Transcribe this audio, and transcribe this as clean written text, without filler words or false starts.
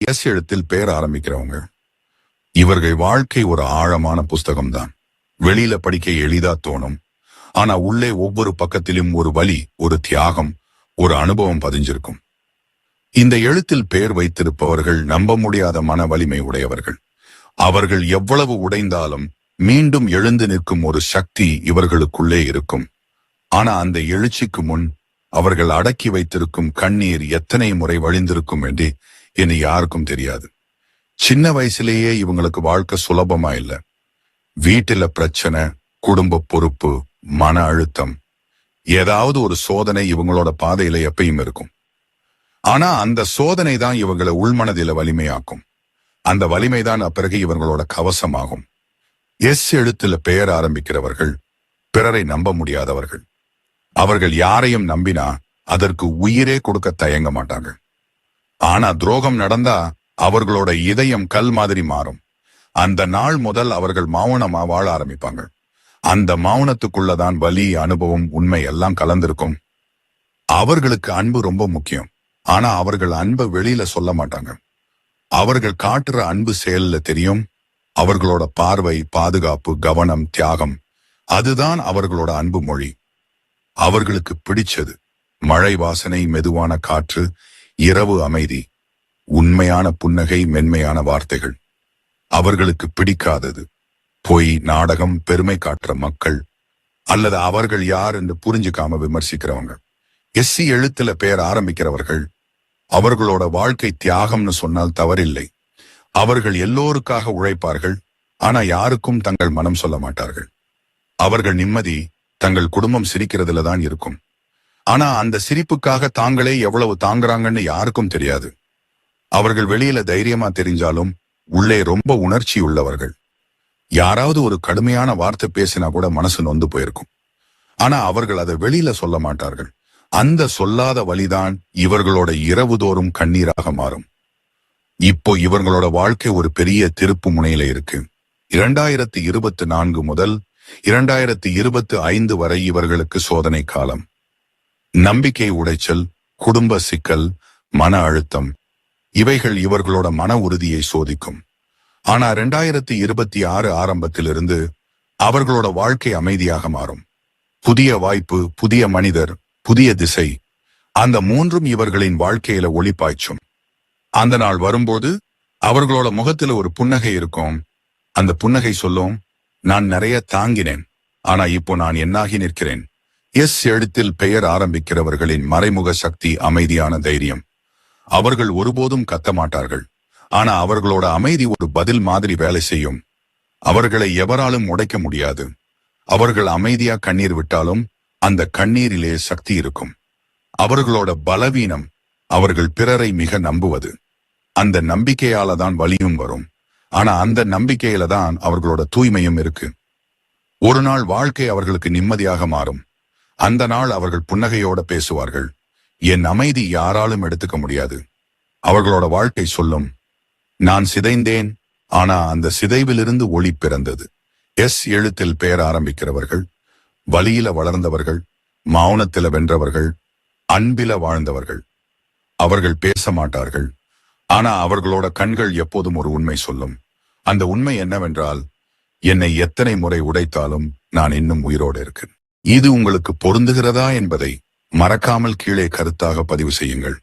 S எழுத்தில் பெயர் ஆரம்பிக்கிறவங்க. இவர்கள் வாழ்க்கை ஒரு ஆழமான புஸ்தகம்தான். வெளியில படிக்க எளிதா தோணும். ஆனா உள்ளே ஒவ்வொரு பக்கத்திலும் ஒரு வலி, ஒரு தியாகம், ஒரு அனுபவம் பதிஞ்சிருக்கும். இந்த எழுத்தில் பெயர் வைத்திருப்பவர்கள் நம்ப முடியாத மன வலிமை உடையவர்கள். அவர்கள் எவ்வளவு உடைந்தாலும் மீண்டும் எழுந்து நிற்கும் ஒரு சக்தி இவர்களுக்குள்ளே இருக்கும். ஆனா அந்த எழுச்சிக்கு முன் அவர்கள் அடக்கி வைத்திருக்கும் கண்ணீர் எத்தனை முறை வழிந்திருக்கும் என்று இனி யாருக்கும் தெரியாது. சின்ன வயசுலேயே இவங்களுக்கு வாழ்க்கை சுலபமா இல்ல. வீட்டுல பிரச்சனை, குடும்ப பொறுப்பு, மன அழுத்தம், ஏதாவது ஒரு சோதனை இவங்களோட பாதையில எப்பயும் இருக்கும். ஆனா அந்த சோதனை தான் இவங்களை உள்மனதில வலிமையாக்கும். அந்த வலிமைதான் அப்பிறகு இவங்களோட கவசமாகும். எஸ் எழுத்துல பெயர் ஆரம்பிக்கிறவர்கள் பிறரை நம்ப முடியாதவர்கள். அவர்கள் யாரையும் நம்பினா அதற்கு உயிரே கொடுக்க தயங்க மாட்டாங்க. ஆனா துரோகம் நடந்தா அவர்களோட இதயம் கல் மாதிரி மாறும். அந்த நாள் முதல் அவர்கள் மௌனமா வாழ ஆரம்பிப்பாங்க. அந்த மௌனத்துக்குள்ளதான் வலி, அனுபவம், உண்மை எல்லாம் கலந்திருக்கும். அவர்களுக்கு அன்பு ரொம்ப முக்கியம். ஆனா அவர்கள் அன்பை வெளியில சொல்ல மாட்டாங்க. அவர்கள் காட்டுற அன்பு செயல்ல தெரியும். அவர்களோட பார்வை, பாதுகாப்பு, கவனம், தியாகம், அதுதான் அவர்களோட அன்பு மொழி. அவர்களுக்கு பிடிச்சது மழை வாசனை, மெதுவான காற்று, இரவு அமைதி, உண்மையான புன்னகை, மென்மையான வார்த்தைகள். அவர்களுக்கு பிடிக்காதது பொய், நாடகம், பெருமை காட்டுற மக்கள், அல்லது அவர்கள் யார் என்று புரிஞ்சுக்காம விமர்சிக்கிறவங்க. எஸ்சி எழுத்துல பெயர் ஆரம்பிக்கிறவர்கள் அவர்களோட வாழ்க்கை தியாகம்னு சொன்னால் தவறில்லை. அவர்கள் எல்லோருக்காக உழைப்பார்கள். ஆனா யாருக்கும் தங்கள் மனம் சொல்ல மாட்டார்கள். அவர்கள் நிம்மதி தங்கள் குடும்பம் சிரிக்கிறதுல தான் இருக்கும். ஆனா அந்த சிரிப்புக்காக தாங்களே எவ்வளவு தாங்குறாங்கன்னு யாருக்கும் தெரியாது. அவர்கள் வெளியில தைரியமா தெரிஞ்சாலும் உள்ளே ரொம்ப உணர்ச்சி உள்ளவர்கள். யாராவது ஒரு கடுமையான வார்த்தை பேசினா கூட மனசு நொந்து போயிருக்கும். ஆனா அவர்கள் அதை வெளியில சொல்ல மாட்டார்கள். அந்த சொல்லாத வலிதான் இவர்களோட இரவுதோறும் கண்ணீராக மாறும். இப்போ இவர்களோட வாழ்க்கை ஒரு பெரிய திருப்பு முனையில இருக்கு. 2024 முதல் 2025 வரை இவர்களுக்கு சோதனை காலம். நம்பிக்கை உடைச்சல், குடும்ப சிக்கல், மன அழுத்தம், இவைகள் இவர்களோட மன உறுதியை சோதிக்கும். ஆனா 2026 ஆரம்பத்திலிருந்து அவர்களோட வாழ்க்கை அமைதியாக மாறும். புதிய வாய்ப்பு, புதிய மனிதர், புதிய திசை, அந்த மூன்றும் இவர்களின் வாழ்க்கையில ஒளி பாய்ச்சும். அந்த நாள் வரும்போது அவர்களோட முகத்துல ஒரு புன்னகை இருக்கும். அந்த புன்னகை சொல்லும், நான் நிறைய தாங்கினேன், ஆனா இப்போ நான் என்னாகி நிற்கிறேன். எஸ் எழுத்தில் பெயர் ஆரம்பிக்கிறவர்களின் மறைமுக சக்தி அமைதியான தைரியம். அவர்கள் ஒருபோதும் கத்த மாட்டார்கள். ஆனா அவர்களோட அமைதி ஒரு பதில் மாதிரி வேலை செய்யும். அவர்களை எவராலும் உடைக்க முடியாது. அவர்கள் அமைதியா கண்ணீர் விட்டாலும் அந்த கண்ணீரிலே சக்தி இருக்கும். அவர்களோட பலவீனம் அவர்கள் பிறரை மிக நம்புவது. அந்த நம்பிக்கையால தான் வலியும் வரும். ஆனா அந்த நம்பிக்கையில தான் அவர்களோட தூய்மையும் இருக்கு. ஒரு நாள் வாழ்க்கை அவர்களுக்கு நிம்மதியாக மாறும். அந்த நாள் அவர்கள் புன்னகையோட பேசுவார்கள், என் அமைதி யாராலும் எடுத்துக்க முடியாது. அவர்களோட வாழ்க்கை சொல்லும், நான் சிதைந்தேன், ஆனா அந்த சிதைவிலிருந்து ஒளி பிறந்தது. எஸ் எழுத்தில் பெயர் ஆரம்பிக்கிறவர்கள் வலியில வளர்ந்தவர்கள், மௌனத்தில வென்றவர்கள், அன்பில வாழ்ந்தவர்கள். அவர்கள் பேச மாட்டார்கள். ஆனா அவர்களோட கண்கள் எப்போதும் ஒரு உண்மை சொல்லும். அந்த உண்மை என்னவென்றால், என்னை எத்தனை முறை உடைத்தாலும் நான் இன்னும் உயிரோடு இருக்கேன். இது உங்களுக்கு பொருந்துகிறதா என்பதை மறக்காமல் கீழே கருத்தாக பதிவு செய்யுங்கள்.